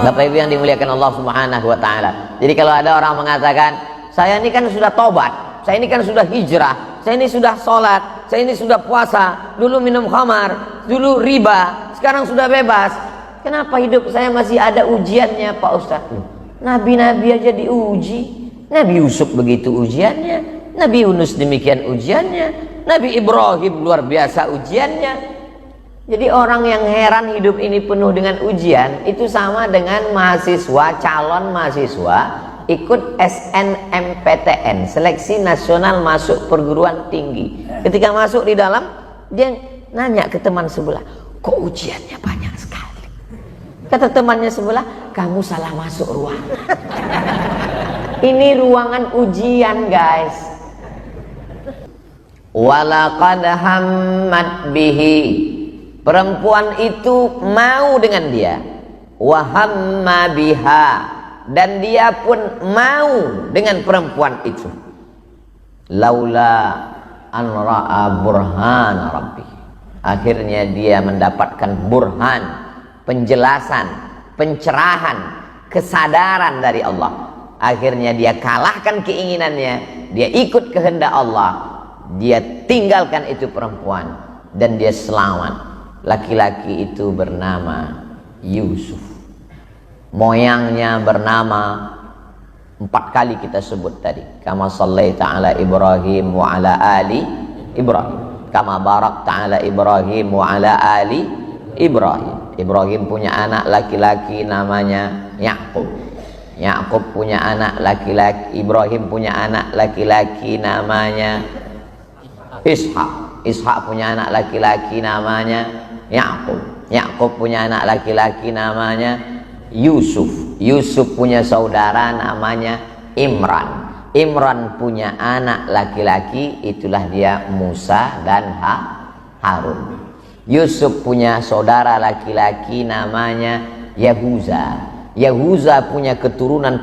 Bapak Ibu yang dimuliakan Allah Subhanahu wa taala. Jadi kalau ada orang mengatakan, "Saya ini kan sudah tobat, saya ini kan sudah hijrah, saya ini sudah sholat, saya ini sudah puasa, dulu minum khamar, dulu riba, sekarang sudah bebas. Kenapa hidup saya masih ada ujiannya, Pak Ustadz?" Nabi-nabi aja diuji. Nabi Yusuf begitu ujiannya, Nabi Yunus demikian ujiannya, Nabi Ibrahim luar biasa ujiannya. Jadi orang yang heran hidup ini penuh dengan ujian itu sama dengan mahasiswa, calon mahasiswa ikut SNMPTN, seleksi nasional masuk perguruan tinggi. Ketika masuk di dalam, dia nanya ke teman sebelah, "Kok ujiannya banyak sekali?" Kata temannya sebelah, "Kamu salah masuk ruangan." Ini ruangan ujian, guys. Walaqad hammat bihi, perempuan itu mau dengan dia, wahamma biha, dan dia pun mau dengan perempuan itu. Laula an ra'a burhan rabbi, akhirnya dia mendapatkan burhan, penjelasan, pencerahan, kesadaran dari Allah. Akhirnya dia kalahkan keinginannya, dia ikut kehendak Allah, dia tinggalkan itu perempuan dan dia selamat. Laki-laki itu bernama Yusuf, moyangnya bernama 4 kali kita sebut tadi, kama sallaita ala Ibrahim wa ala ali Ibrahim, kama barakta ala Ibrahim wa ala ali Ibrahim. Ibrahim punya anak laki-laki namanya Yakub. Yakub punya anak laki-laki, Ibrahim punya anak laki-laki namanya Ishak. Ishak punya anak laki-laki namanya Yakub. Yakub punya anak laki-laki namanya Yusuf. Yusuf punya saudara namanya Imran. Imran punya anak laki-laki, itulah dia Musa dan Harun. Yusuf punya saudara laki-laki namanya Yahuza. Yahuza punya keturunan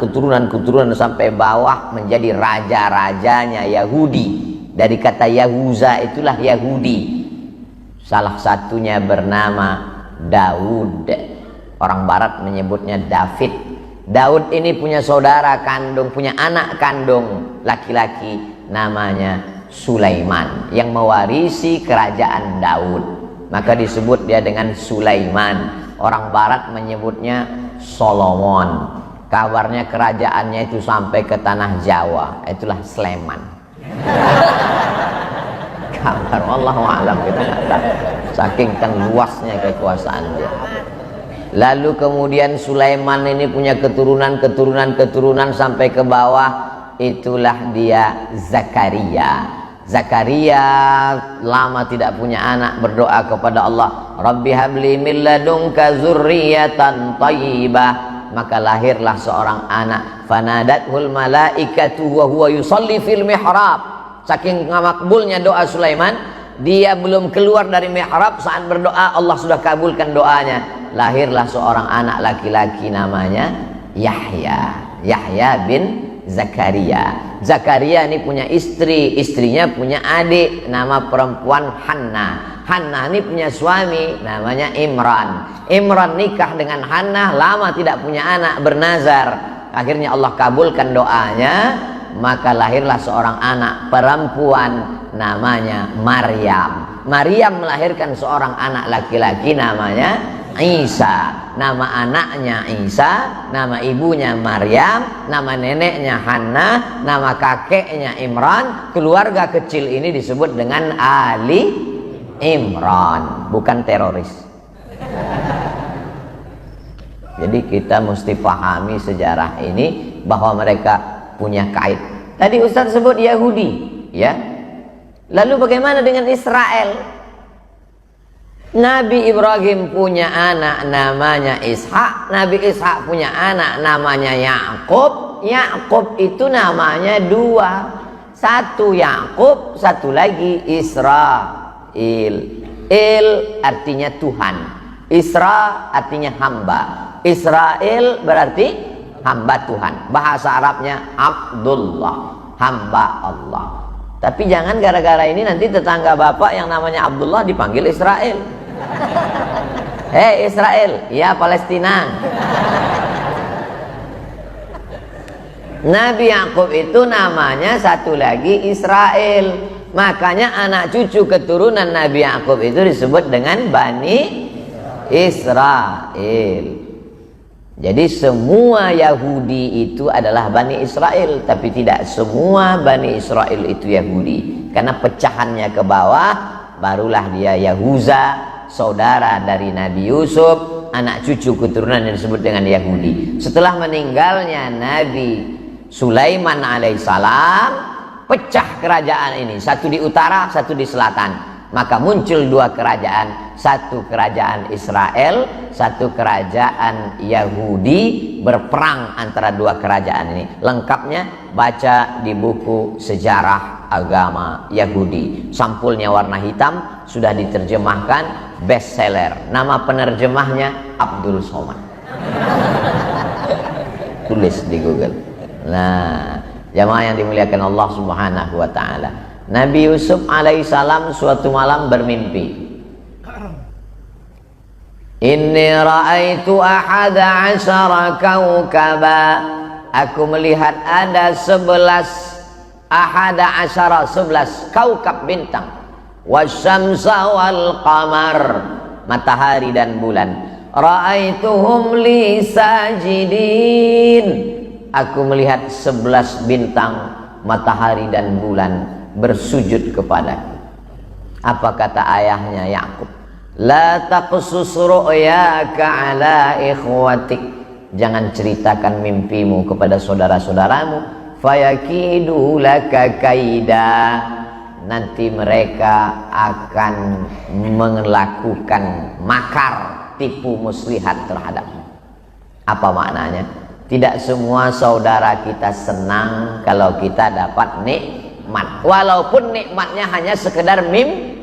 sampai bawah menjadi raja-rajanya Yahudi. Dari kata Yahuza itulah Yahudi. Salah satunya bernama Daud. Orang barat menyebutnya David. Daud ini punya saudara kandung, punya anak kandung laki-laki namanya Sulaiman, yang mewarisi kerajaan Daud. Maka disebut dia dengan Sulaiman. Orang barat menyebutnya Solomon. Kabarnya kerajaannya itu sampai ke tanah Jawa, itulah Sleman. Kabar wallahu a'lam, kita nggak tahu, saking kan luasnya kekuasaan dia. Lalu kemudian Sulaiman ini punya keturunan sampai ke bawah, itulah dia Zakaria. Zakaria lama tidak punya anak, berdoa kepada Allah, Rabbi habli min ladunka zurriyatan thayyibah. Maka lahirlah seorang anak, fanadathul malaikatu wa huwa yusalli fil mihrab. Saking makbulnya doa Sulaiman, dia belum keluar dari mihrab, saat berdoa Allah sudah kabulkan doanya. Lahirlah seorang anak laki-laki namanya Yahya. Yahya bin Zakaria. Zakaria ini punya istri, istrinya punya adik nama perempuan Hannah. Hannah ini punya suami namanya Imran. Imran nikah dengan Hannah, lama tidak punya anak, bernazar. Akhirnya Allah kabulkan doanya, maka lahirlah seorang anak perempuan namanya Maryam. Maryam melahirkan seorang anak laki-laki namanya Isa. Nama anaknya Isa, nama ibunya Maryam, nama neneknya Hannah, nama kakeknya Imran. Keluarga kecil ini disebut dengan Ali Imran, bukan teroris. Jadi kita mesti pahami sejarah ini, bahwa mereka punya kait. Tadi Ustaz sebut Yahudi, ya. Lalu bagaimana dengan Israel? Nabi Ibrahim punya anak namanya Ishak, Nabi Ishak punya anak namanya Yakub. Yakub itu namanya 2, satu Yakub, satu lagi Israel. Il artinya Tuhan, Isra artinya hamba, Israel berarti hamba Tuhan. Bahasa Arabnya Abdullah, hamba Allah. Tapi jangan gara-gara ini nanti tetangga bapak yang namanya Abdullah dipanggil Israel. Hei Israel, ya Palestina. Nabi Yakub itu namanya satu lagi Israel. Makanya anak cucu keturunan Nabi Yakub itu disebut dengan Bani Israel. Jadi semua Yahudi itu adalah Bani Israel, tapi tidak semua Bani Israel itu Yahudi. Karena pecahannya ke bawah, barulah dia Yahuza, saudara dari Nabi Yusuf, anak cucu keturunan yang disebut dengan Yahudi. Setelah meninggalnya Nabi Sulaiman alaihissalam, pecah kerajaan ini, satu di utara, satu di selatan. Maka muncul dua kerajaan, satu kerajaan Israel, satu kerajaan Yahudi, berperang antara dua kerajaan ini. Lengkapnya baca di buku sejarah agama Yahudi. Sampulnya warna hitam, sudah diterjemahkan, bestseller. Nama penerjemahnya Abdul Somad. Tulis di Google. Nah, jamaah yang dimuliakan Allah Subhanahu wa taala. Nabi Yusuf alaihissalam suatu malam bermimpi. Inni ra'aitu ahada asyara kaukaba. Aku melihat ada 11 ahada asyara, 11 kaukab bintang. Wasyamsa wal qamar, matahari dan bulan. Ra'aituhum li sajidin. Aku melihat 11 bintang, matahari dan bulan bersujud kepadaku. Apa kata ayahnya Yakub? La taqsus ru'yaka ala ikhwatik. Jangan ceritakan mimpimu kepada saudara-saudaramu. Fayakidu laka kaida. Nanti mereka akan melakukan makar, tipu muslihat terhadapmu. Apa maknanya? Tidak semua saudara kita senang kalau kita dapat nikmat, walaupun nikmatnya hanya sekedar mimpi.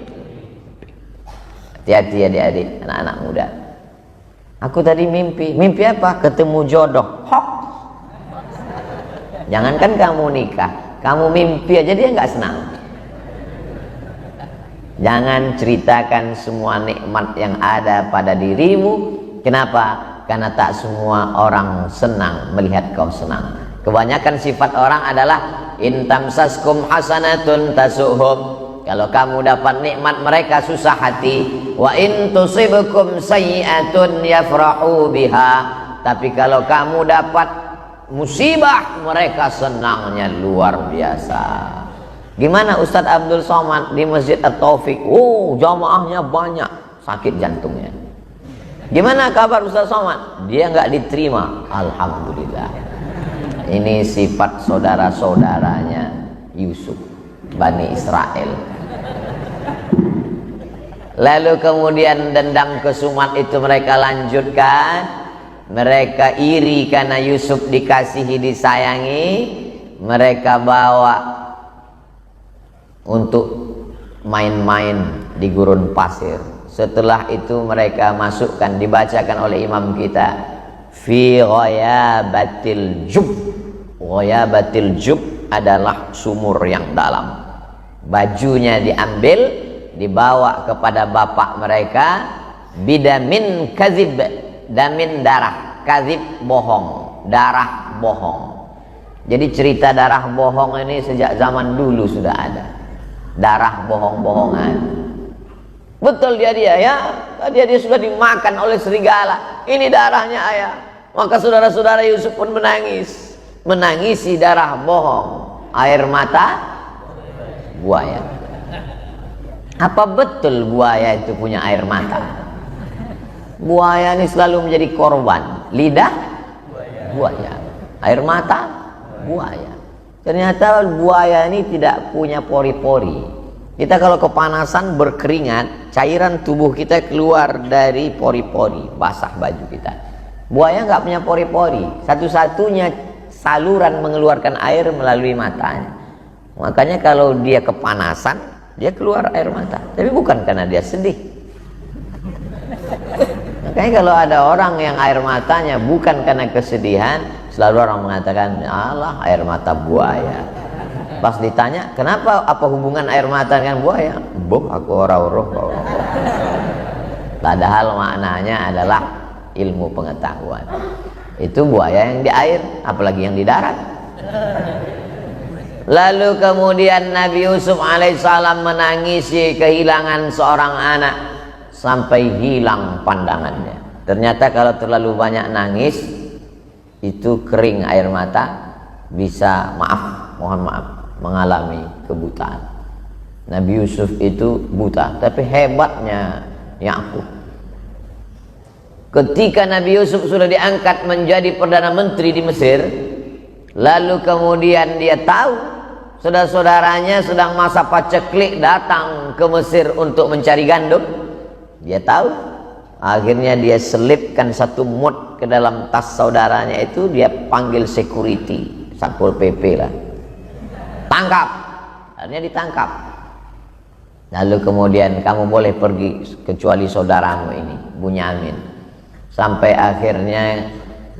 Hati-hati adik-adik, anak-anak muda. Aku tadi mimpi apa? Ketemu jodoh. Hok. Jangankan kamu nikah, kamu mimpi aja dia nggak senang. Jangan ceritakan semua nikmat yang ada pada dirimu. Kenapa? Karena tak semua orang senang melihat kau senang. Kebanyakan sifat orang adalah in tamsaskum hasanatun tasuhum. Kalau kamu dapat nikmat, mereka susah hati. Wa in tusibukum sayyi'atun yafrahu biha. Tapi kalau kamu dapat musibah, mereka senangnya luar biasa. Gimana Ustadz Abdul Somad di Masjid At-Taufik? Jamaahnya banyak, sakit jantungnya. Gimana kabar Ustadz Somad? Dia nggak diterima. Alhamdulillah. Ini sifat saudara-saudaranya Yusuf, Bani Israel. Lalu kemudian dendam kesumat itu mereka lanjutkan. Mereka iri karena Yusuf dikasihi, disayangi. Mereka bawa untuk main-main di gurun pasir. Setelah itu mereka masukkan, dibacakan oleh imam kita, fi ghayabatil jub. Ghayabatil jub adalah sumur yang dalam. Bajunya diambil, dibawa kepada bapak mereka. Bidamin kazib, damin darah, kazib bohong, darah bohong. Jadi cerita darah bohong ini sejak zaman dulu sudah ada. Darah bohong-bohongan. Betul dia ya, dia sudah dimakan oleh serigala. Ini darahnya ayah. Maka saudara-saudara Yusuf pun menangis, menangisi darah bohong, air mata buaya. Apa betul buaya itu punya air mata? Buaya ini selalu menjadi korban. Lidah buaya, air mata buaya. Ternyata buaya ini tidak punya pori-pori. Kita kalau kepanasan berkeringat, cairan tubuh kita keluar dari pori-pori, basah baju kita. Buaya nggak punya pori-pori. Satu-satunya saluran mengeluarkan air melalui matanya. Makanya kalau dia kepanasan, dia keluar air mata. Tapi bukan karena dia sedih. Makanya kalau ada orang yang air matanya bukan karena kesedihan, selalu orang mengatakan, alah air mata buaya. Pas ditanya, kenapa, apa hubungan air mata dengan buaya? Boh, aku roh. Padahal maknanya adalah ilmu pengetahuan. Itu buaya yang di air, apalagi yang di darat. Lalu kemudian Nabi Yusuf alaihissalam menangisi kehilangan seorang anak sampai hilang pandangannya. Ternyata kalau terlalu banyak nangis itu kering air mata, bisa mohon maaf mengalami kebutaan. Nabi Yusuf itu buta, tapi hebatnya Yakub, ketika Nabi Yusuf sudah diangkat menjadi Perdana Menteri di Mesir, lalu kemudian dia tahu saudara-saudaranya sedang masa paceklik datang ke Mesir untuk mencari gandum. Dia tahu, akhirnya dia selipkan satu mut ke dalam tas saudaranya itu, dia panggil security, Satpol PP lah, tangkap. Akhirnya ditangkap. Lalu kemudian kamu boleh pergi kecuali saudaramu ini, Bunyamin. Sampai akhirnya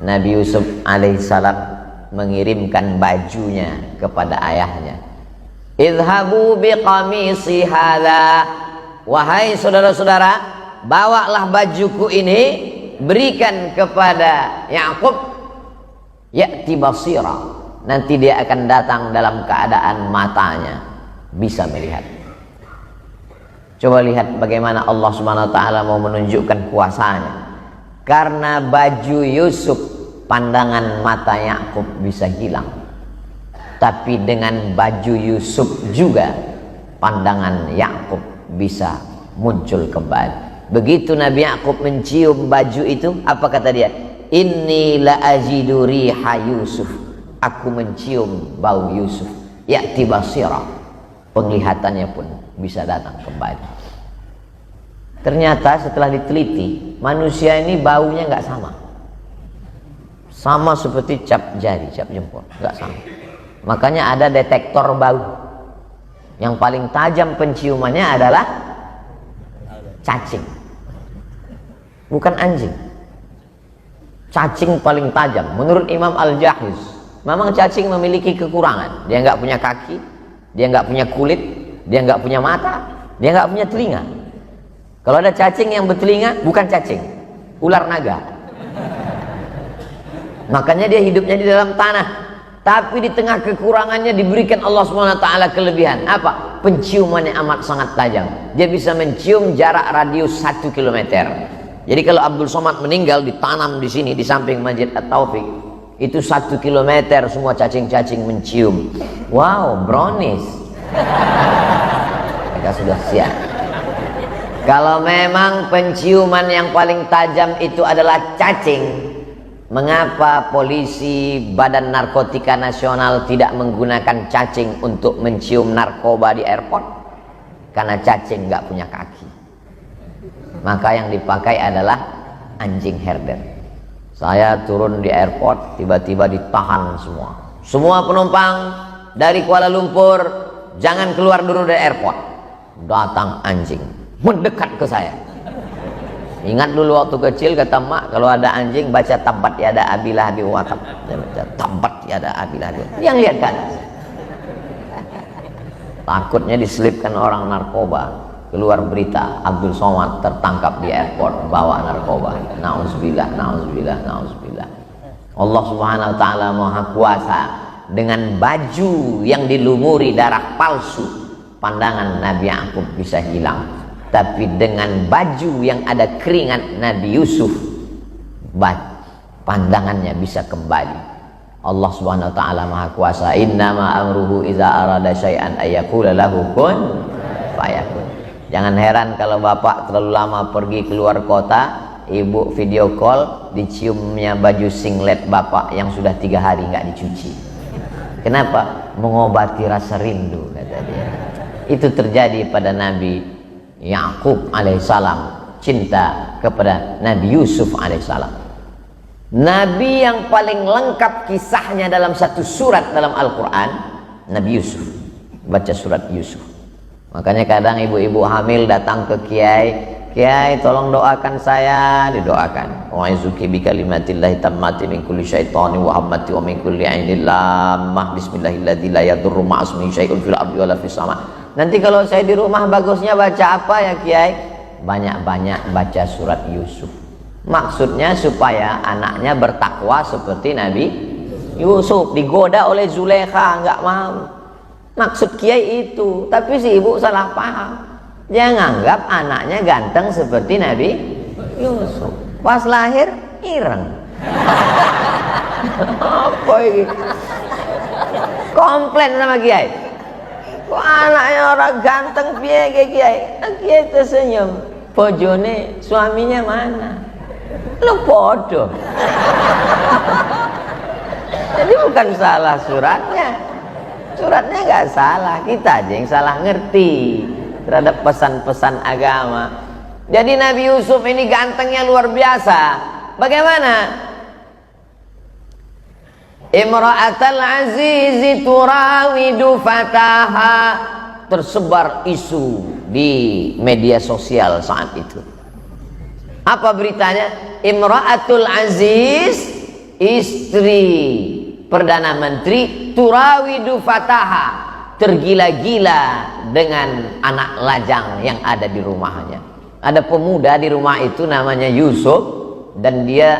Nabi Yusuf alaihissalam mengirimkan bajunya kepada ayahnya. Idhabu biqamisi hadza, wahai saudara-saudara, bawalah bajuku ini, berikan kepada Yakub, ya'ti basira, nanti dia akan datang dalam keadaan matanya bisa melihat. Coba lihat bagaimana Allah Subhanahu wa taala mau menunjukkan kuasanya. Karena baju Yusuf, pandangan mata Yakub bisa hilang. Tapi dengan baju Yusuf juga pandangan Yakub bisa muncul kembali. Begitu Nabi Yakub mencium baju itu, apa kata dia? Inni la ajidu riha Yusuf. Aku mencium bau Yusuf. Ya'ti basira. Penglihatannya pun bisa datang kembali. Ternyata setelah diteliti, manusia ini baunya nggak sama. Sama seperti cap jari, cap jempol, nggak sama. Makanya ada detektor bau. Yang paling tajam penciumannya adalah cacing, bukan anjing. Cacing paling tajam. Menurut Imam Al-Jahiz, memang cacing memiliki kekurangan. Dia nggak punya kaki, dia nggak punya kulit, dia nggak punya mata, dia nggak punya telinga. Kalau ada cacing yang bertelinga, bukan cacing, ular naga. Makanya dia hidupnya di dalam tanah. Tapi di tengah kekurangannya diberikan Allah SWT kelebihan. Apa? Penciumannya amat sangat tajam. Dia bisa mencium jarak radius 1 km. Jadi kalau Abdul Somad meninggal, ditanam di sini, di samping Masjid At-Taufik, itu 1 km semua cacing-cacing mencium. Wow, brownies. Mereka sudah siap. Kalau memang penciuman yang paling tajam itu adalah cacing, mengapa polisi Badan Narkotika Nasional tidak menggunakan cacing untuk mencium narkoba di airport? Karena cacing nggak punya kaki. Maka yang dipakai adalah anjing herder. Saya turun di airport, tiba-tiba ditahan semua. Semua penumpang dari Kuala Lumpur, jangan keluar dulu dari airport. Datang anjing, mendekat ke saya. Ingat dulu waktu kecil kata mak, kalau ada anjing baca tabat yada abilah bi watab. Dia baca tabat yada abilah bi. Yang lihat kan. Takutnya diselipkan orang narkoba. Keluar berita Abdul Somad tertangkap di airport bawa narkoba. Nauzubillah, nauzubillah, nauzubillah. Allah Subhanahu wa taala Maha Kuasa. Dengan baju yang dilumuri darah palsu, pandangan Nabi Yakub bisa hilang. Tapi dengan baju yang ada keringat Nabi Yusuf, pandangannya bisa kembali. Allah Subhanahu wa taala Maha Kuasa. Innama amruhu idza arada syai'an ayyaqula lahu kun fayakun. Jangan heran kalau bapak terlalu lama pergi keluar kota, ibu video call, diciumnya baju singlet bapak yang sudah 3 hari nggak dicuci. Kenapa? Mengobati rasa rindu, kata dia. Itu terjadi pada Nabi Yakub alaihissalam, cinta kepada Nabi Yusuf alaihissalam. Nabi yang paling lengkap kisahnya dalam satu surat dalam Al-Quran, Nabi Yusuf. Baca surat Yusuf. Makanya kadang ibu-ibu hamil datang ke kiai, kiai tolong doakan saya, didoakan. Wa'idzuki bi kalimatillahi tammati min kulli syaitani wa hammati wa min kulli ainin lammah bismillahilladzi la yadurru ma'asmihi syai'un fil ardi wala fis sama. Nanti kalau saya di rumah bagusnya baca apa ya kiai? Banyak-banyak baca surat Yusuf. Maksudnya supaya anaknya bertakwa seperti Nabi Yusuf digoda oleh Zulaikha, nggak mau. Maksud kiai itu, tapi si ibu salah paham. Dia nganggap anaknya ganteng seperti Nabi Yusuf. Pas lahir ireng. Apa ini? Komplain sama kiai. Kok anaknya orang ganteng piye kiai? Kiai tersenyum. Bojone suaminya mana? Lu bodoh. Jadi bukan salah suratnya. Suratnya nggak salah, kita aja yang salah ngerti terhadap pesan-pesan agama. Jadi Nabi Yusuf ini gantengnya luar biasa. Bagaimana? Imra'atal azizi turawidu fataha. Tersebar isu di media sosial saat itu. Apa beritanya? Imra'atul aziz, istri Perdana Menteri, turawidu fataha, tergila-gila dengan anak lajang yang ada di rumahnya. Ada pemuda di rumah itu namanya Yusuf, dan dia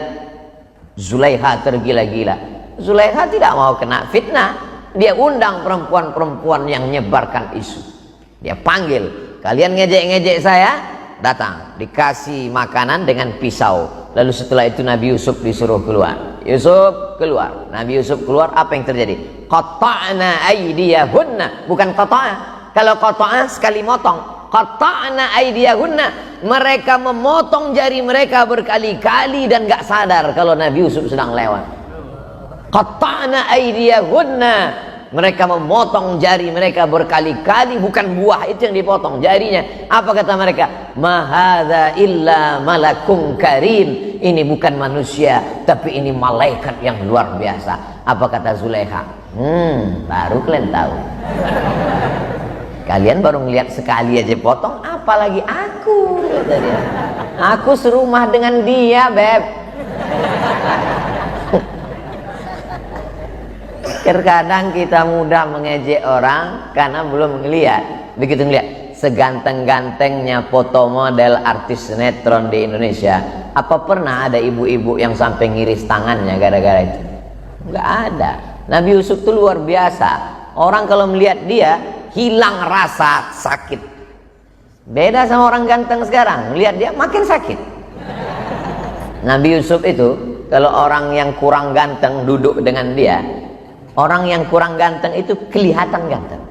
Zulaikha tergila-gila. Zulaikha tidak mau kena fitnah. Dia undang perempuan-perempuan yang menyebarkan isu. Dia panggil, kalian ngejek-ngejek saya, datang, dikasih makanan dengan pisau. Lalu setelah itu Nabi Yusuf disuruh keluar. Yusuf keluar. Nabi Yusuf keluar, apa yang terjadi? Qata'na aydiyahunna, bukan qata'a. Kalau qata'a sekali motong. Qata'na aydiyahunna, mereka memotong jari mereka berkali-kali dan gak sadar kalau Nabi Yusuf sedang lewat. Qata'na aydiyahunna, mereka memotong jari mereka berkali-kali, bukan buah itu yang dipotong, jarinya. Apa kata mereka? Ma hadza illa malakum karim. Ini bukan manusia, tapi ini malaikat yang luar biasa. Apa kata Zulaikha? Baru kalian tahu. Kalian baru ngeliat sekali aja potong, apalagi aku, kata dia. Aku serumah dengan dia, Beb. Terkadang kita mudah mengejek orang karena belum ngeliat. Begitu ngeliat seganteng-gantengnya foto model artis sinetron di Indonesia, apa pernah ada ibu-ibu yang sampai ngiris tangannya gara-gara itu? Nggak ada. Nabi Yusuf itu luar biasa. Orang kalau melihat dia hilang rasa sakit. Beda sama orang ganteng sekarang, melihat dia makin sakit. Nabi Yusuf itu kalau orang yang kurang ganteng duduk dengan dia, orang yang kurang ganteng itu kelihatan ganteng.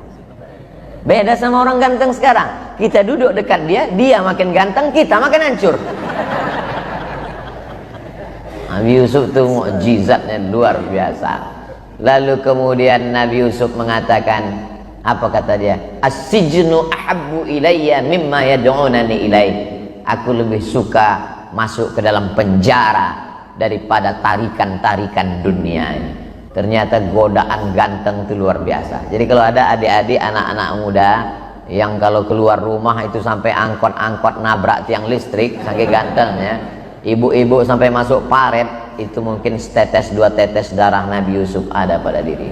Beda sama orang ganteng sekarang. Kita duduk dekat dia, dia makin ganteng, kita makin hancur. Nabi Yusuf itu mukjizatnya luar biasa. Lalu kemudian Nabi Yusuf mengatakan, apa kata dia? As-sijnu ahabbu ilayya mimma yad'unani ilaih. Aku lebih suka masuk ke dalam penjara daripada tarikan-tarikan dunia ini. Ternyata godaan ganteng itu luar biasa. Jadi kalau ada adik-adik anak-anak muda yang kalau keluar rumah itu sampai angkot-angkot nabrak tiang listrik saking gantengnya, ibu-ibu sampai masuk paret, itu mungkin setetes dua tetes darah Nabi Yusuf ada pada diri.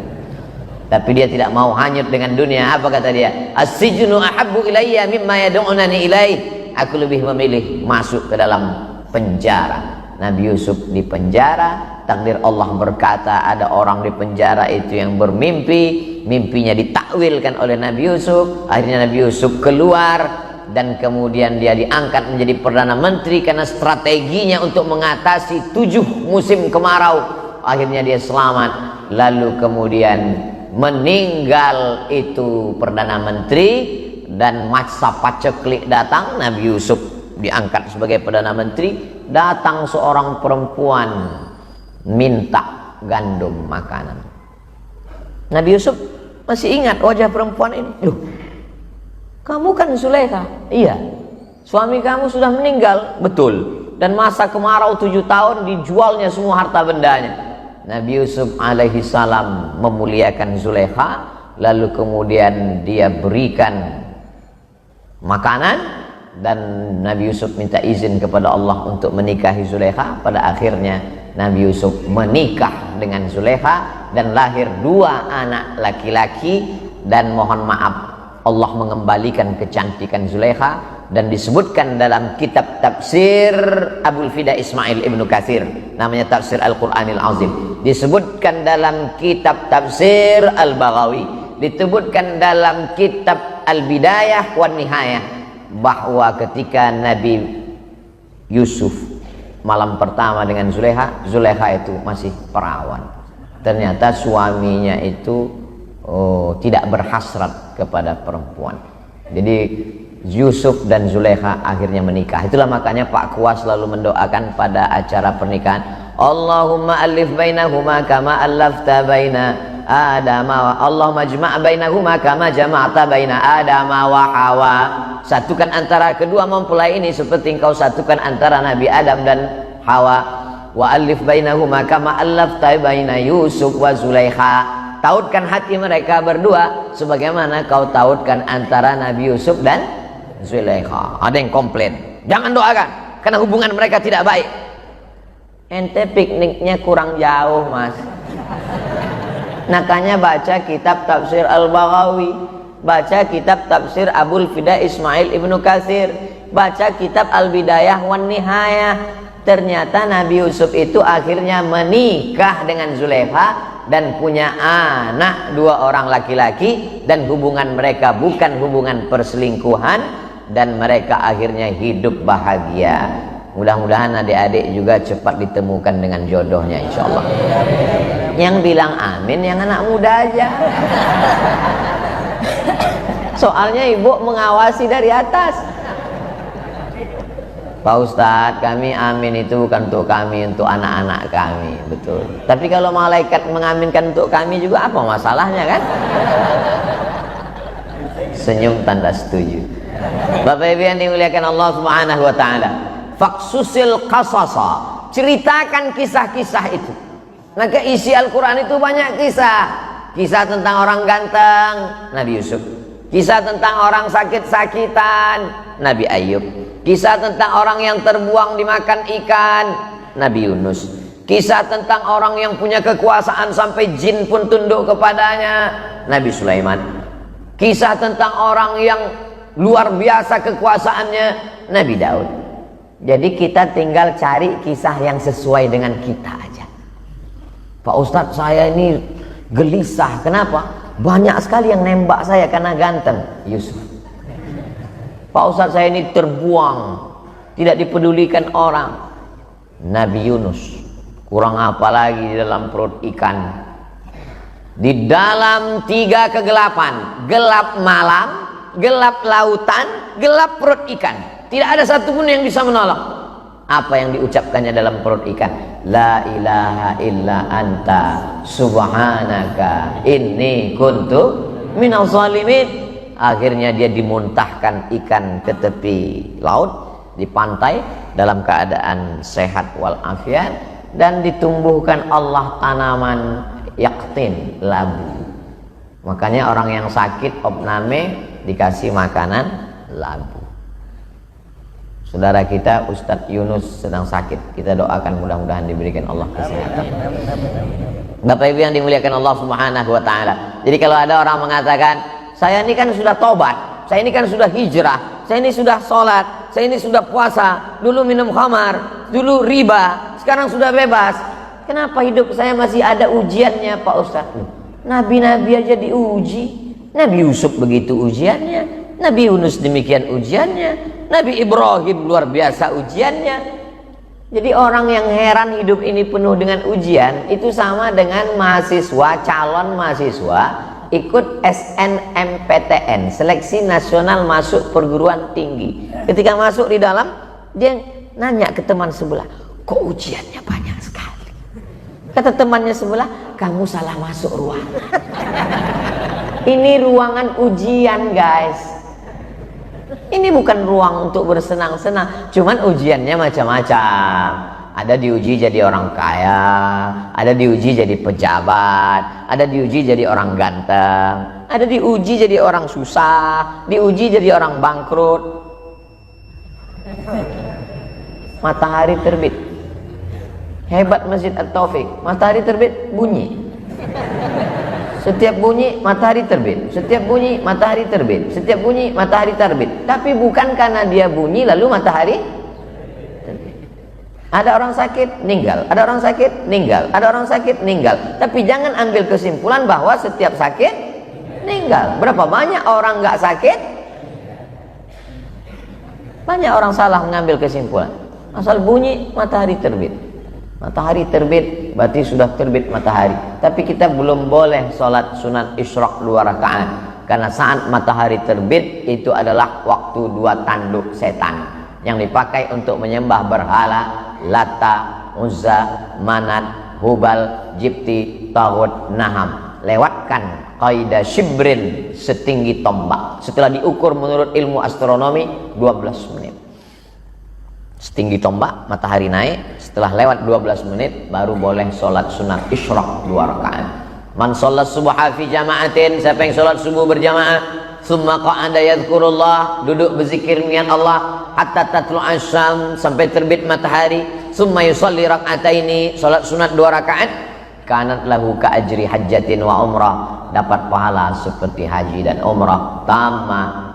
Tapi dia tidak mau hanyut dengan dunia. Apa kata dia? As-sijnu ahabbu ilayya mimma yad'unani ilaih. Aku lebih memilih masuk ke dalam penjara. Nabi Yusuf di penjara. Takdir Allah berkata ada orang di penjara itu yang bermimpi, mimpinya ditakwilkan oleh Nabi Yusuf. Akhirnya Nabi Yusuf keluar dan kemudian dia diangkat menjadi Perdana Menteri karena strateginya untuk mengatasi 7 musim kemarau. Akhirnya dia selamat. Lalu kemudian meninggal itu Perdana Menteri dan masa paceklik datang. Nabi Yusuf diangkat sebagai Perdana Menteri. Datang seorang perempuan minta gandum makanan. Nabi Yusuf masih ingat wajah perempuan ini. Loh, kamu kan Zulaikha? Iya. Suami kamu sudah meninggal? Betul. Dan masa kemarau 7 tahun dijualnya semua harta bendanya. Nabi Yusuf alaihi salam memuliakan Zulaikha, lalu kemudian dia berikan makanan. Dan Nabi Yusuf minta izin kepada Allah untuk menikahi Zulaikha. Pada akhirnya Nabi Yusuf menikah dengan Zulaikha dan lahir 2 anak laki-laki. Dan mohon maaf, Allah mengembalikan kecantikan Zulaikha dan disebutkan dalam kitab tafsir Abul Fida Ismail Ibnu Katsir, namanya Tafsir Al-Qur'anil Azim. Disebutkan dalam kitab tafsir Al-Baghawi, disebutkan dalam kitab Al-Bidayah wan Nihayah, bahwa ketika Nabi Yusuf malam pertama dengan Zulekha, Zulekha itu masih perawan. Ternyata suaminya itu tidak berhasrat kepada perempuan. Jadi Yusuf dan Zulekha akhirnya menikah. Itulah makanya Pak Kuas selalu mendoakan pada acara pernikahan, Allahumma alif bainahuma kama allafta baina Adama, Allahumma jma' bainahuma kama jama'ta baina Adama wa Hawa. Satukan antara kedua mempelai ini seperti engkau satukan antara Nabi Adam dan Hawa. Wa alif bainahuma kama allafta baina Yusuf wa Zulaikha. Tautkan hati mereka berdua sebagaimana kau tautkan antara Nabi Yusuf dan Zulaikha. Ada yang komplain, jangan doakan karena hubungan mereka tidak baik. Ente pikniknya kurang jauh, Mas. Makanya baca kitab tafsir Al-Baghawi, baca kitab tafsir Abul Fida Ismail Ibnu Katsir, baca kitab Al-Bidayah wan Nihayah. Ternyata Nabi Yusuf itu akhirnya menikah dengan Zulekha dan punya anak 2 orang laki-laki, dan hubungan mereka bukan hubungan perselingkuhan, dan mereka akhirnya hidup bahagia. Mudah-mudahan adik-adik juga cepat ditemukan dengan jodohnya, insya Allah. Yang bilang amin yang anak muda aja. Soalnya ibu mengawasi dari atas. Pak Ustadz, kami amin itu bukan untuk kami, untuk anak-anak kami. Betul. Tapi kalau malaikat mengaminkan untuk kami juga, apa masalahnya kan? Senyum tanda setuju. Bapak Ibu yang dimuliakan Allah Subhanahu wa taala, faksusil qasasa, ceritakan kisah-kisah itu. Maka isi Al-Quran itu banyak kisah. Kisah tentang orang ganteng, Nabi Yusuf. Kisah tentang orang sakit-sakitan, Nabi Ayub. Kisah tentang orang yang terbuang dimakan ikan, Nabi Yunus. Kisah tentang orang yang punya kekuasaan sampai jin pun tunduk kepadanya, Nabi Sulaiman. Kisah tentang orang yang luar biasa kekuasaannya, Nabi Daud. Jadi kita tinggal cari kisah yang sesuai dengan kita aja. Pak Ustadz, saya ini gelisah. Kenapa? Banyak sekali yang nembak saya karena ganteng. Yusuf. Pak Ustadz, saya ini terbuang, tidak dipedulikan orang. Nabi Yunus. Kurang apa lagi di dalam perut ikan. Di dalam 3 kegelapan, gelap malam, gelap lautan, gelap perut ikan. Tidak ada satupun yang bisa menolong. Apa yang diucapkannya dalam perut ikan? La ilaha illa anta subhanaka inni kuntu minaz zalimin. Akhirnya dia dimuntahkan ikan ke tepi laut, di pantai, dalam keadaan sehat walafiat, dan ditumbuhkan Allah tanaman yaktin, labu. Makanya orang yang sakit opname dikasih makanan labu. Saudara kita Ustadz Yunus sedang sakit, kita doakan mudah-mudahan diberikan Allah kesehatan. Bapak Ibu yang dimuliakan Allah Subhanahu wa taala. Jadi kalau ada orang mengatakan, saya ini kan sudah tobat, saya ini kan sudah hijrah, saya ini sudah sholat, saya ini sudah puasa, dulu minum khamar, dulu riba, sekarang sudah bebas. Kenapa hidup saya masih ada ujiannya, Pak Ustadz? Nabi-nabi aja diuji. Nabi Yusuf begitu ujiannya, Nabi Yunus demikian ujiannya, Nabi Ibrahim luar biasa ujiannya. Jadi orang yang heran hidup ini penuh dengan ujian, itu sama dengan mahasiswa, calon mahasiswa ikut SNMPTN, seleksi nasional masuk perguruan tinggi. Ketika masuk di dalam, dia nanya ke teman sebelah, kok ujiannya banyak sekali? Kata temannya sebelah, kamu salah masuk ruangan. Ini ruangan ujian, guys. Ini bukan ruang untuk bersenang-senang. Cuman ujiannya macam-macam. Ada diuji jadi orang kaya, ada diuji jadi pejabat, ada diuji jadi orang ganteng, ada diuji jadi orang susah, diuji jadi orang bangkrut. Matahari terbit, hebat Masjid At-Taufik, matahari terbit bunyi. Setiap bunyi matahari terbit, setiap bunyi matahari terbit, setiap bunyi matahari terbit. Tapi bukan karena dia bunyi lalu matahari terbit. Ada orang sakit, meninggal. Ada orang sakit, meninggal. Ada orang sakit, meninggal. Tapi jangan ambil kesimpulan bahwa setiap sakit meninggal. Berapa banyak orang nggak sakit? Banyak orang salah mengambil kesimpulan. Asal bunyi matahari terbit. Matahari terbit berarti sudah terbit matahari. Tapi kita belum boleh sholat sunat isyraq 2 rakaat karena saat matahari terbit itu adalah waktu 2 tanduk setan yang dipakai untuk menyembah berhala Lata, Uzza, Manat, Hubal, Jibti, Taghut, Naham. Lewatkan kaidah shibrin setinggi tombak. Setelah diukur menurut ilmu astronomi 12 menit. Setinggi tombak, matahari naik. Setelah lewat 12 menit baru boleh sholat sunat isyraq 2 rakaat. Man sholat subha fi jama'atin, siapa yang sholat subuh berjamaah, summa qa'ada yadhkurullah, duduk berzikir mengingat Allah hatta tatlu asyam, sampai terbit matahari, summa yusalli rak'ataini, sholat sunat 2 rakaat, kanat lahu ka ajri hajjatin wa umrah, dapat pahala seperti haji dan umrah.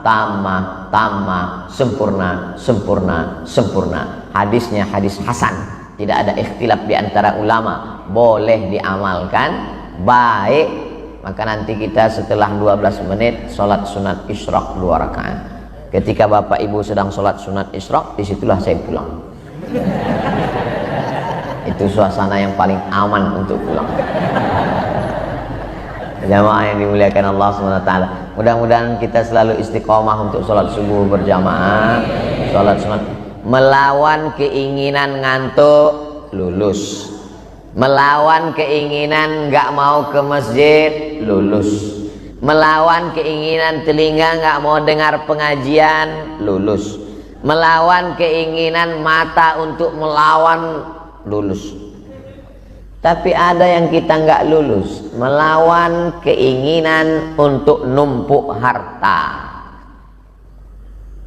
Tama, sempurna, sempurna, sempurna. Hadisnya hadis hasan, tidak ada ikhtilaf di antara ulama, boleh diamalkan, baik. Maka nanti kita setelah 12 menit sholat sunat isyraq 2 rakaat. Ketika bapak ibu sedang sholat sunat isyraq, disitulah saya pulang. Itu suasana yang paling aman untuk pulang. Jamaah yang dimuliakan Allah SWT, mudah-mudahan kita selalu istiqomah untuk sholat subuh berjamaah, sholat sunat. Melawan keinginan ngantuk, lulus. Melawan keinginan nggak mau ke masjid, lulus. Melawan keinginan telinga nggak mau dengar pengajian, lulus. Melawan keinginan mata untuk melawan, lulus. Tapi ada yang kita nggak lulus, melawan keinginan untuk numpuk harta.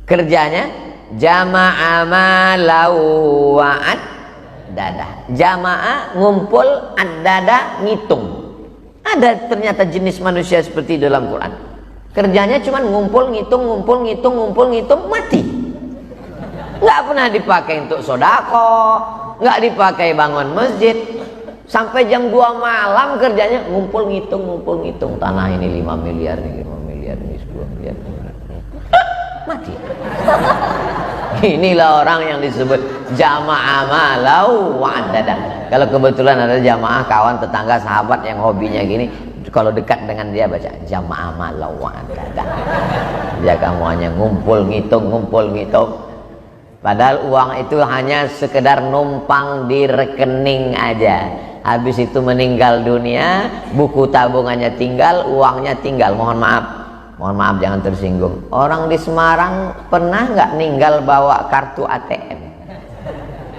Kerjanya jama'a malau wa'ad dadah. Jamaah ngumpul, ad-dada ngitung. Ada ternyata jenis manusia seperti dalam Quran. Kerjanya cuma ngumpul, ngitung, ngumpul, ngitung, ngumpul, ngitung, mati. Nggak pernah dipakai untuk sodako, nggak dipakai bangun masjid. Sampai jam 2 malam kerjanya ngumpul, ngitung, ngumpul, ngitung. Tanah ini 5 miliar, ini 5 miliar, ini 10 miliar. Mati. Inilah orang yang disebut jamaah malau wa'adadah. Kalau kebetulan ada jamaah kawan, tetangga, sahabat yang hobinya gini, kalau dekat dengan dia baca jamaah malau wa'adadah. Dia kamu hanya ngumpul, ngitung, ngumpul, ngitung. Padahal uang itu hanya sekedar numpang di rekening aja. Habis itu meninggal dunia, buku tabungannya tinggal, uangnya tinggal. Mohon maaf jangan tersinggung. Orang di Semarang pernah nggak ninggal bawa kartu ATM?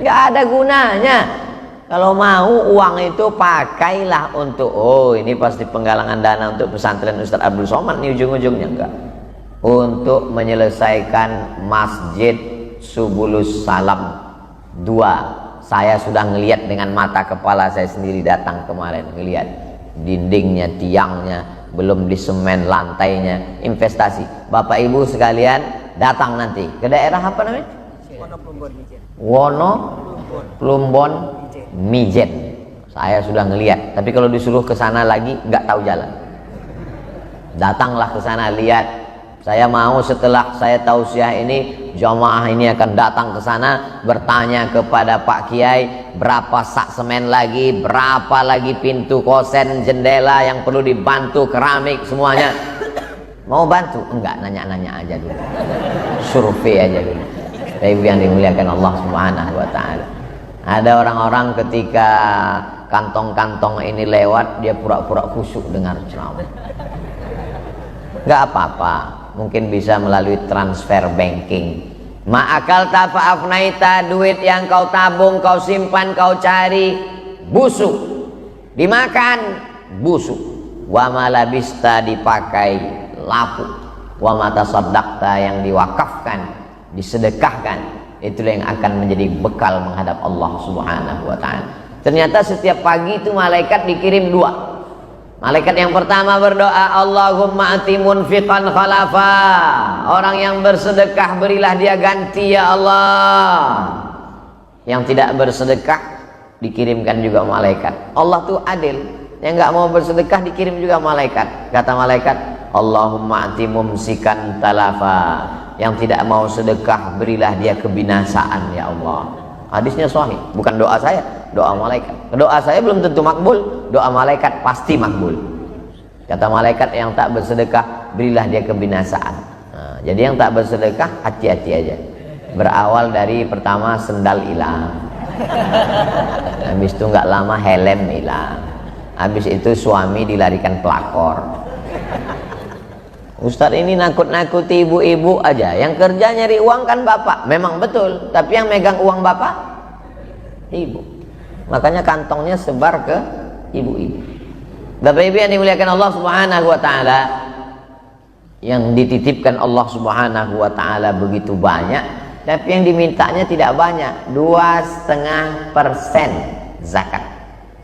Nggak ada gunanya. Kalau mau uang itu pakailah untuk, oh ini pasti penggalangan dana untuk pesantren Ustaz Abdul Somad nih ujung-ujungnya. Enggak. Untuk menyelesaikan masjid Subulus Salam 2. Saya sudah ngelihat dengan mata kepala saya sendiri, datang kemarin ngelihat dindingnya, tiangnya, belum disemen lantainya, investasi. Bapak ibu sekalian datang nanti ke daerah apa namanya? Wono Plumbon Mijen. Saya sudah ngelihat, tapi kalau disuruh ke sana lagi nggak tahu jalan. Datanglah ke sana, lihat. Saya mau setelah saya tausiah ini, jamaah ini akan datang ke sana, bertanya kepada Pak Kiai berapa sak semen lagi, berapa lagi pintu kosen, jendela yang perlu dibantu, keramik semuanya. Mau bantu? Enggak, nanya-nanya aja dulu, survei aja dulu. Ibu yang dimuliakan Allah Subhanahu wa Ta'ala, ada orang-orang ketika kantong-kantong ini lewat, dia pura-pura khusyuk dengar ceramah. Enggak apa-apa, mungkin bisa melalui transfer banking. Ma'akal tafa'afnaita, duit yang kau tabung, kau simpan, kau cari, busuk, dimakan, busuk. Wa malabista, dipakai, lapuk. Wa matasaddaqta, yang diwakafkan, disedekahkan, itulah yang akan menjadi bekal menghadap Allah Subhanahu wa Ta'ala. Ternyata setiap pagi itu malaikat dikirim 2. Malaikat yang pertama berdoa, Allahumma ati munfiqan khalafa. Orang yang bersedekah berilah dia ganti ya Allah. Yang tidak bersedekah dikirimkan juga malaikat. Allah tuh adil. Yang nggak mau bersedekah dikirim juga malaikat. Kata malaikat, Allahumma ati mumsikan talafa. Yang tidak mau sedekah berilah dia kebinasaan ya Allah. Hadisnya sahih, bukan doa saya, doa malaikat. Doa saya belum tentu makbul, doa malaikat pasti makbul. Kata malaikat, yang tak bersedekah berilah dia kebinasaan. Nah, jadi yang tak bersedekah hati-hati aja. Berawal dari pertama sendal hilang, habis itu nggak lama helm hilang, habis itu suami dilarikan pelakor. Ustadz ini nakut-nakuti ibu-ibu aja. Yang kerja nyari uang kan bapak, memang betul. Tapi yang megang uang bapak, ibu. Makanya kantongnya sebar ke ibu-ibu. Bapak ibu yang dimuliakan Allah Subhanahu wa ta'ala, yang dititipkan Allah Subhanahu wa ta'ala begitu banyak, tapi yang dimintanya tidak banyak, 2,5% zakat.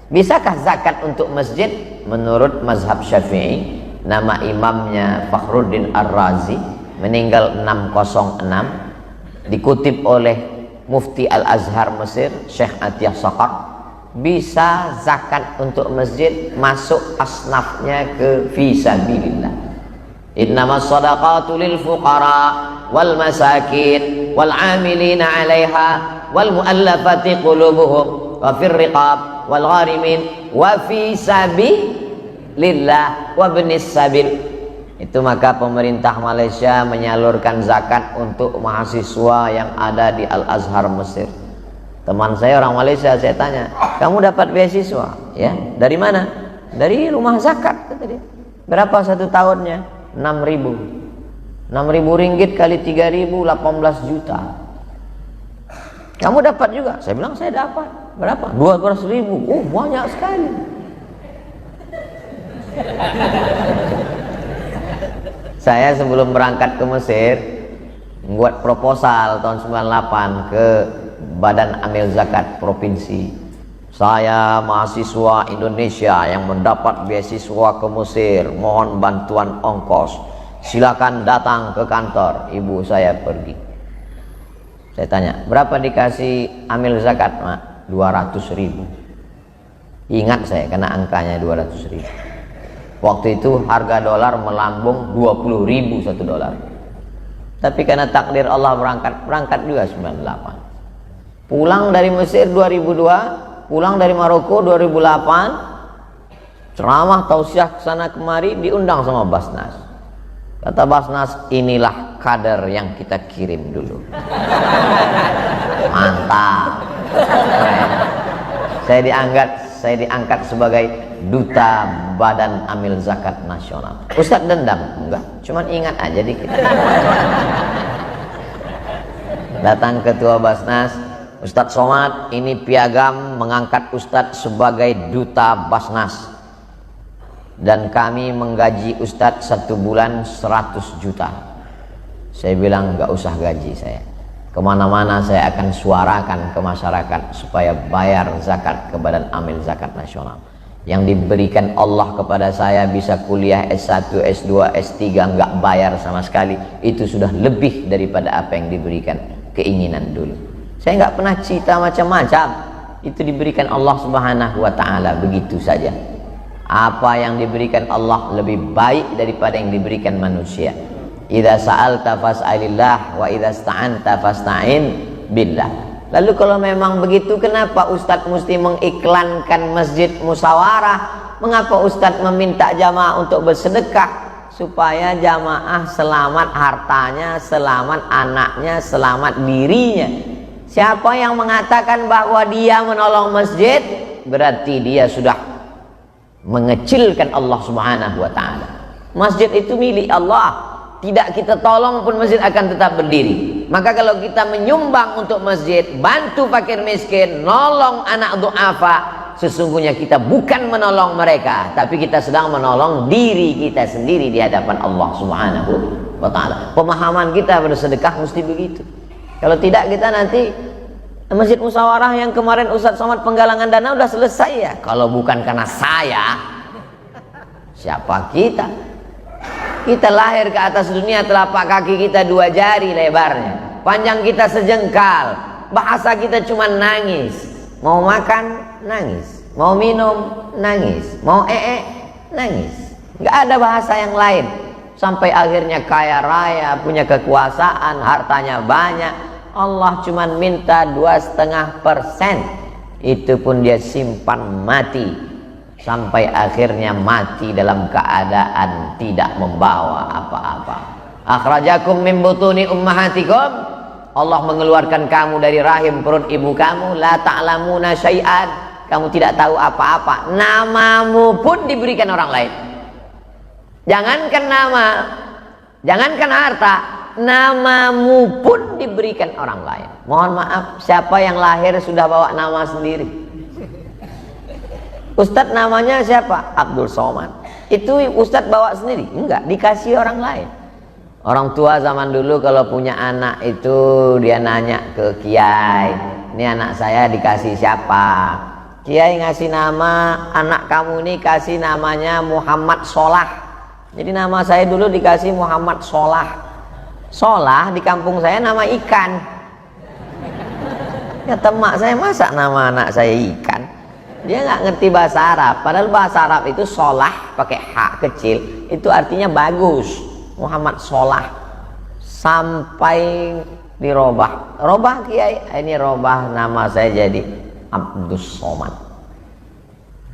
Bisakah zakat untuk masjid? Menurut mazhab Syafi'i, nama imamnya Fakhruddin Ar-Razi, meninggal 606, dikutip oleh Mufti Al-Azhar Mesir, Syekh Atiyah Saqar, bisa zakat untuk masjid masuk asnafnya ke fisabilillah. Innamas shadaqatu lil fuqara wal masakin wal amilina 'alaiha wal muallafati qulubuhum wa fir riqab wal gharimin wa fi sabilillah wa ibnis sabil. Itu maka pemerintah Malaysia menyalurkan zakat untuk mahasiswa yang ada di Al-Azhar Mesir. Teman saya orang Malaysia, saya tanya, kamu dapat beasiswa? Ya, dari mana? Dari rumah zakat, kata dia. Berapa satu tahunnya? 6.000. 6.000 ringgit kali 3.000, 18 juta. Kamu dapat juga? Saya bilang saya dapat. Berapa? 12.000. Oh, banyak sekali. Saya sebelum berangkat ke Mesir membuat proposal tahun 98 ke Badan Amil Zakat Provinsi. Saya mahasiswa Indonesia yang mendapat beasiswa ke Mesir, mohon bantuan ongkos. Silakan datang ke kantor. Ibu saya pergi. Saya tanya, berapa dikasih amil zakat, Mak? 200.000. Ingat saya karena angkanya 200.000. Waktu itu harga dolar melambung 20.000 satu dolar. Tapi karena takdir Allah berangkat juga 98. Pulang dari Mesir 2002, pulang dari Maroko 2008, ceramah tausiah kesana kemari, diundang sama Basnas. Kata Basnas, inilah kader yang kita kirim dulu. Mantap. Saya diangkat sebagai duta Badan Amil Zakat Nasional. Ustadz dendam? Enggak, cuman ingat aja dikit. Datang ketua Basnas, Ustadz Somad, ini piagam mengangkat Ustadz sebagai duta Basnas, dan kami menggaji Ustadz 1 bulan 100 juta. Saya bilang nggak usah gaji saya, kemana-mana saya akan suarakan ke masyarakat supaya bayar zakat ke Badan Amil Zakat Nasional. Yang diberikan Allah kepada saya bisa kuliah S1, S2, S3 nggak bayar sama sekali, itu sudah lebih daripada apa yang diberikan keinginan dulu. Saya nggak pernah cita macam-macam, itu diberikan Allah Subhanahu wa ta'ala begitu saja. Apa yang diberikan Allah lebih baik daripada yang diberikan manusia. Idza sa'alta fas'alillah wa idza sta'anta fasta'in billah. Lalu kalau memang begitu, kenapa Ustadz mesti mengiklankan masjid musyawarah? Mengapa Ustadz meminta jamaah untuk bersedekah? Supaya jamaah selamat hartanya, selamat anaknya, selamat dirinya. Siapa yang mengatakan bahwa dia menolong masjid, berarti dia sudah mengecilkan Allah Subhanahu wa ta'ala. Masjid itu milik Allah. Tidak kita tolong pun masjid akan tetap berdiri. Maka kalau kita menyumbang untuk masjid, bantu fakir miskin, nolong anak du'afa, sesungguhnya kita bukan menolong mereka, tapi kita sedang menolong diri kita sendiri di hadapan Allah Subhanahu wa ta'ala. Pemahaman kita bersedekah mesti begitu. Kalau tidak, kita nanti masjid musyawarah yang kemarin Ustadz Somad penggalangan dana udah selesai ya. Kalau bukan karena saya, Siapa kita? Kita lahir ke atas dunia, telapak kaki kita 2 jari lebarnya, panjang kita sejengkal, bahasa kita cuma nangis. Mau makan nangis, mau minum nangis, mau nangis. Nggak ada bahasa yang lain. Sampai akhirnya kaya raya, punya kekuasaan, hartanya banyak, Allah cuma minta 2,5%. Itu pun dia simpan mati, sampai akhirnya mati dalam keadaan tidak membawa apa-apa. Akhrajakum min butuni ummahatikum, Allah mengeluarkan kamu dari rahim perut ibu kamu, la ta'lamuna syai'an, kamu tidak tahu apa-apa, namamu pun diberikan orang lain. Jangankan nama, jangankan harta, namamu pun diberikan orang lain. Mohon maaf, siapa yang lahir sudah bawa nama sendiri? Ustadz namanya siapa? Abdul Somad. Itu Ustadz bawa sendiri? Enggak, dikasih orang lain. Orang tua zaman dulu kalau punya anak itu dia nanya ke kiai, ini anak saya dikasih siapa? Kiai ngasih nama, anak kamu ini kasih namanya Muhammad Solah. Jadi nama saya dulu dikasih Muhammad Solah. Solah di kampung saya nama ikan. Kata mak saya, masa nama anak saya ikan? Dia nggak ngerti bahasa Arab. Padahal bahasa Arab itu solah pakai hak kecil, itu artinya bagus. Muhammad Solah. Sampai dirobah. Robah kiai, ini robah nama saya jadi Abdus Somad.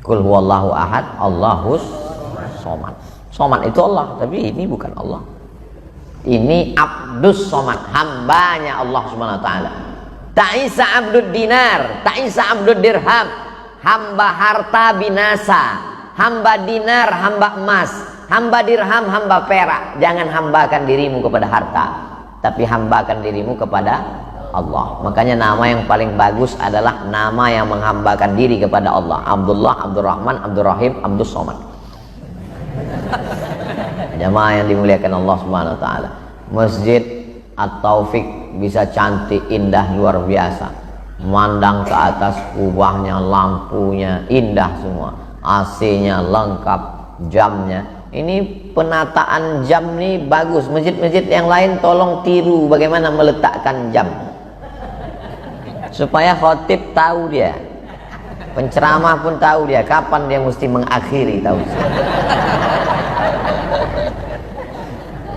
Qul huwallahu ahad, Allahus Somad. Somad itu Allah, tapi ini bukan Allah. Ini Abdus Somad, hambanya Allah Subhanahu wa taala. Ta'isa abdud dinar, ta'isa abdud dirham. Hamba harta binasa, hamba dinar, hamba emas, hamba dirham, hamba perak. Jangan hambakan dirimu kepada harta, tapi hambakan dirimu kepada Allah. Makanya nama yang paling bagus adalah nama yang menghambakan diri kepada Allah. Abdullah, Abdurrahman, Abdurrahim, Abdus Somad. Jamaah yang dimuliakan Allah Subhanahu wa taala. Masjid At-Taufik bisa cantik, indah, luar biasa. Memandang ke atas, kubahnya, lampunya indah semua, AC-nya lengkap, jamnya. Ini penataan jam nih bagus. Masjid-masjid yang lain tolong tiru bagaimana meletakkan jam, supaya khotib tahu dia, penceramah pun tahu dia kapan dia mesti mengakhiri, tahu.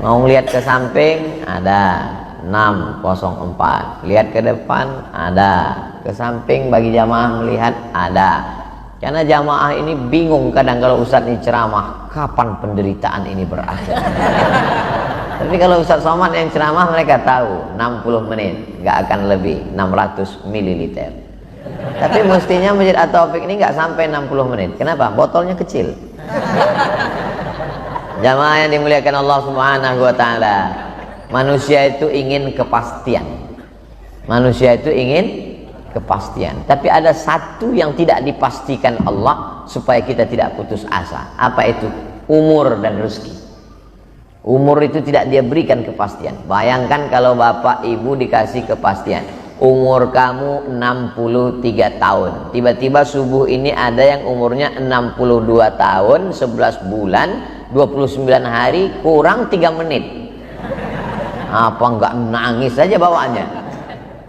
Mau lihat ke samping ada 604, lihat ke depan ada, ke samping bagi jamaah melihat ada. Karena jamaah ini bingung kadang kalau Ustadz ini ceramah, kapan penderitaan ini berakhir. Tapi kalau Ustadz Somad yang ceramah mereka tahu 60 menit, nggak akan lebih 600 ml. Tapi mestinya Masjid At-Taufik ini nggak sampai 60 menit. Kenapa? Botolnya kecil. Jamaah yang dimuliakan Allah Subhanahu wa taala. Manusia itu ingin kepastian. Manusia itu ingin kepastian. Tapi ada satu yang tidak dipastikan Allah supaya kita tidak putus asa. Apa itu? Umur dan rezeki. Umur itu tidak dia berikan kepastian. Bayangkan kalau bapak ibu dikasih kepastian. Umur kamu 63 tahun. Tiba-tiba subuh ini ada yang umurnya 62 tahun, 11 bulan, 29 hari, kurang 3 menit. Apa enggak nangis saja bawaannya?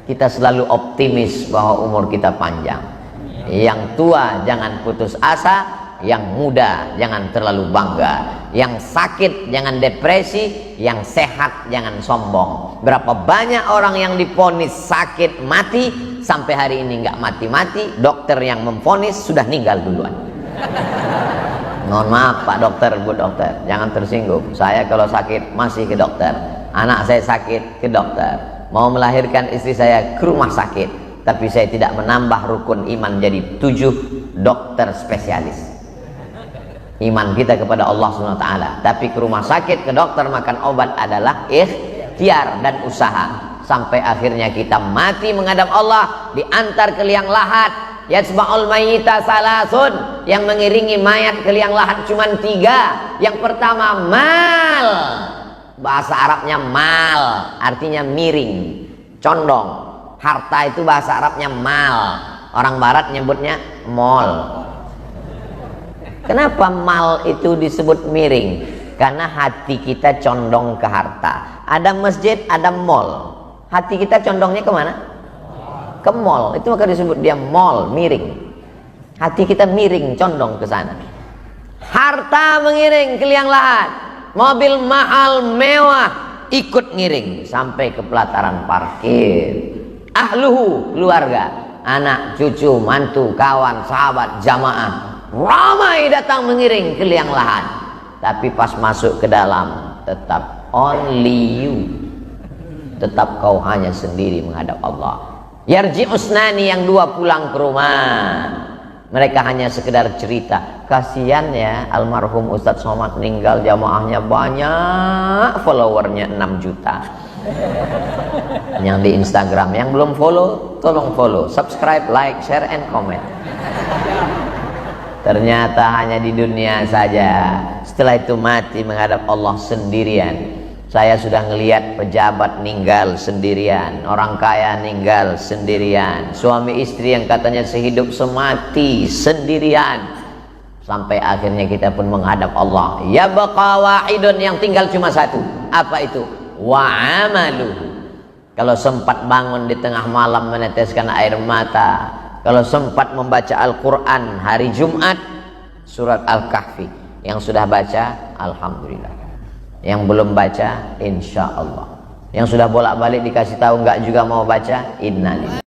Kita selalu optimis bahwa umur kita panjang. Yang tua jangan putus asa, yang muda jangan terlalu bangga, yang sakit jangan depresi, yang sehat jangan sombong. Berapa banyak orang yang divonis sakit mati sampai hari ini nggak mati-mati, dokter yang memvonis sudah meninggal duluan. Mohon maaf Pak Dokter, Bu Dokter, jangan tersinggung. Saya kalau sakit masih ke dokter, anak saya sakit ke dokter, mau melahirkan istri saya ke rumah sakit, tapi saya tidak menambah rukun iman jadi 7 dokter spesialis. Iman kita kepada Allah SWT, tapi ke rumah sakit, ke dokter, makan obat adalah ikhtiar dan usaha. Sampai akhirnya kita mati menghadap Allah, diantar ke liang lahat. Yatsba'ul mayyita salasun, yang mengiringi mayat ke liang lahat cuma 3. Yang pertama mal, bahasa Arabnya mal, artinya miring, condong. Harta itu bahasa Arabnya mal, orang barat nyebutnya mall. Kenapa mal itu disebut miring? Karena hati kita condong ke harta. Ada masjid, ada mall. Hati kita condongnya kemana? Ke mall. Itu maka disebut dia mall, miring. Hati kita miring, condong ke sana. Harta mengiring ke liang lahat. Mobil mahal, mewah, ikut ngiring sampai ke pelataran parkir. Ahluhu, keluarga, anak, cucu, mantu, kawan, sahabat, jamaah, ramai datang mengiring ke liang lahat. Tapi pas masuk ke dalam, tetap only you. Tetap kau hanya sendiri menghadap Allah. Yarji usnani, yang dua pulang ke rumah. Mereka hanya sekedar cerita. Kasihan ya, almarhum Ustadz Somad meninggal, jamaahnya banyak, followernya 6 juta. Yang di Instagram, yang belum follow, tolong follow, subscribe, like, share, and comment. Ternyata hanya di dunia saja. Setelah itu mati menghadap Allah sendirian. Saya sudah ngelihat pejabat ninggal sendirian, orang kaya ninggal sendirian, suami istri yang katanya sehidup semati sendirian. Sampai akhirnya kita pun menghadap Allah. Ya baqa wahidun, yang tinggal cuma satu. Apa itu? Wa amaluhu. Kalau sempat bangun di tengah malam meneteskan air mata, kalau sempat membaca Al-Quran hari Jumat, surat Al-Kahfi. Yang sudah baca, alhamdulillah. Yang belum baca, insya Allah. Yang sudah bolak-balik dikasih tahu nggak juga mau baca, innalillahi.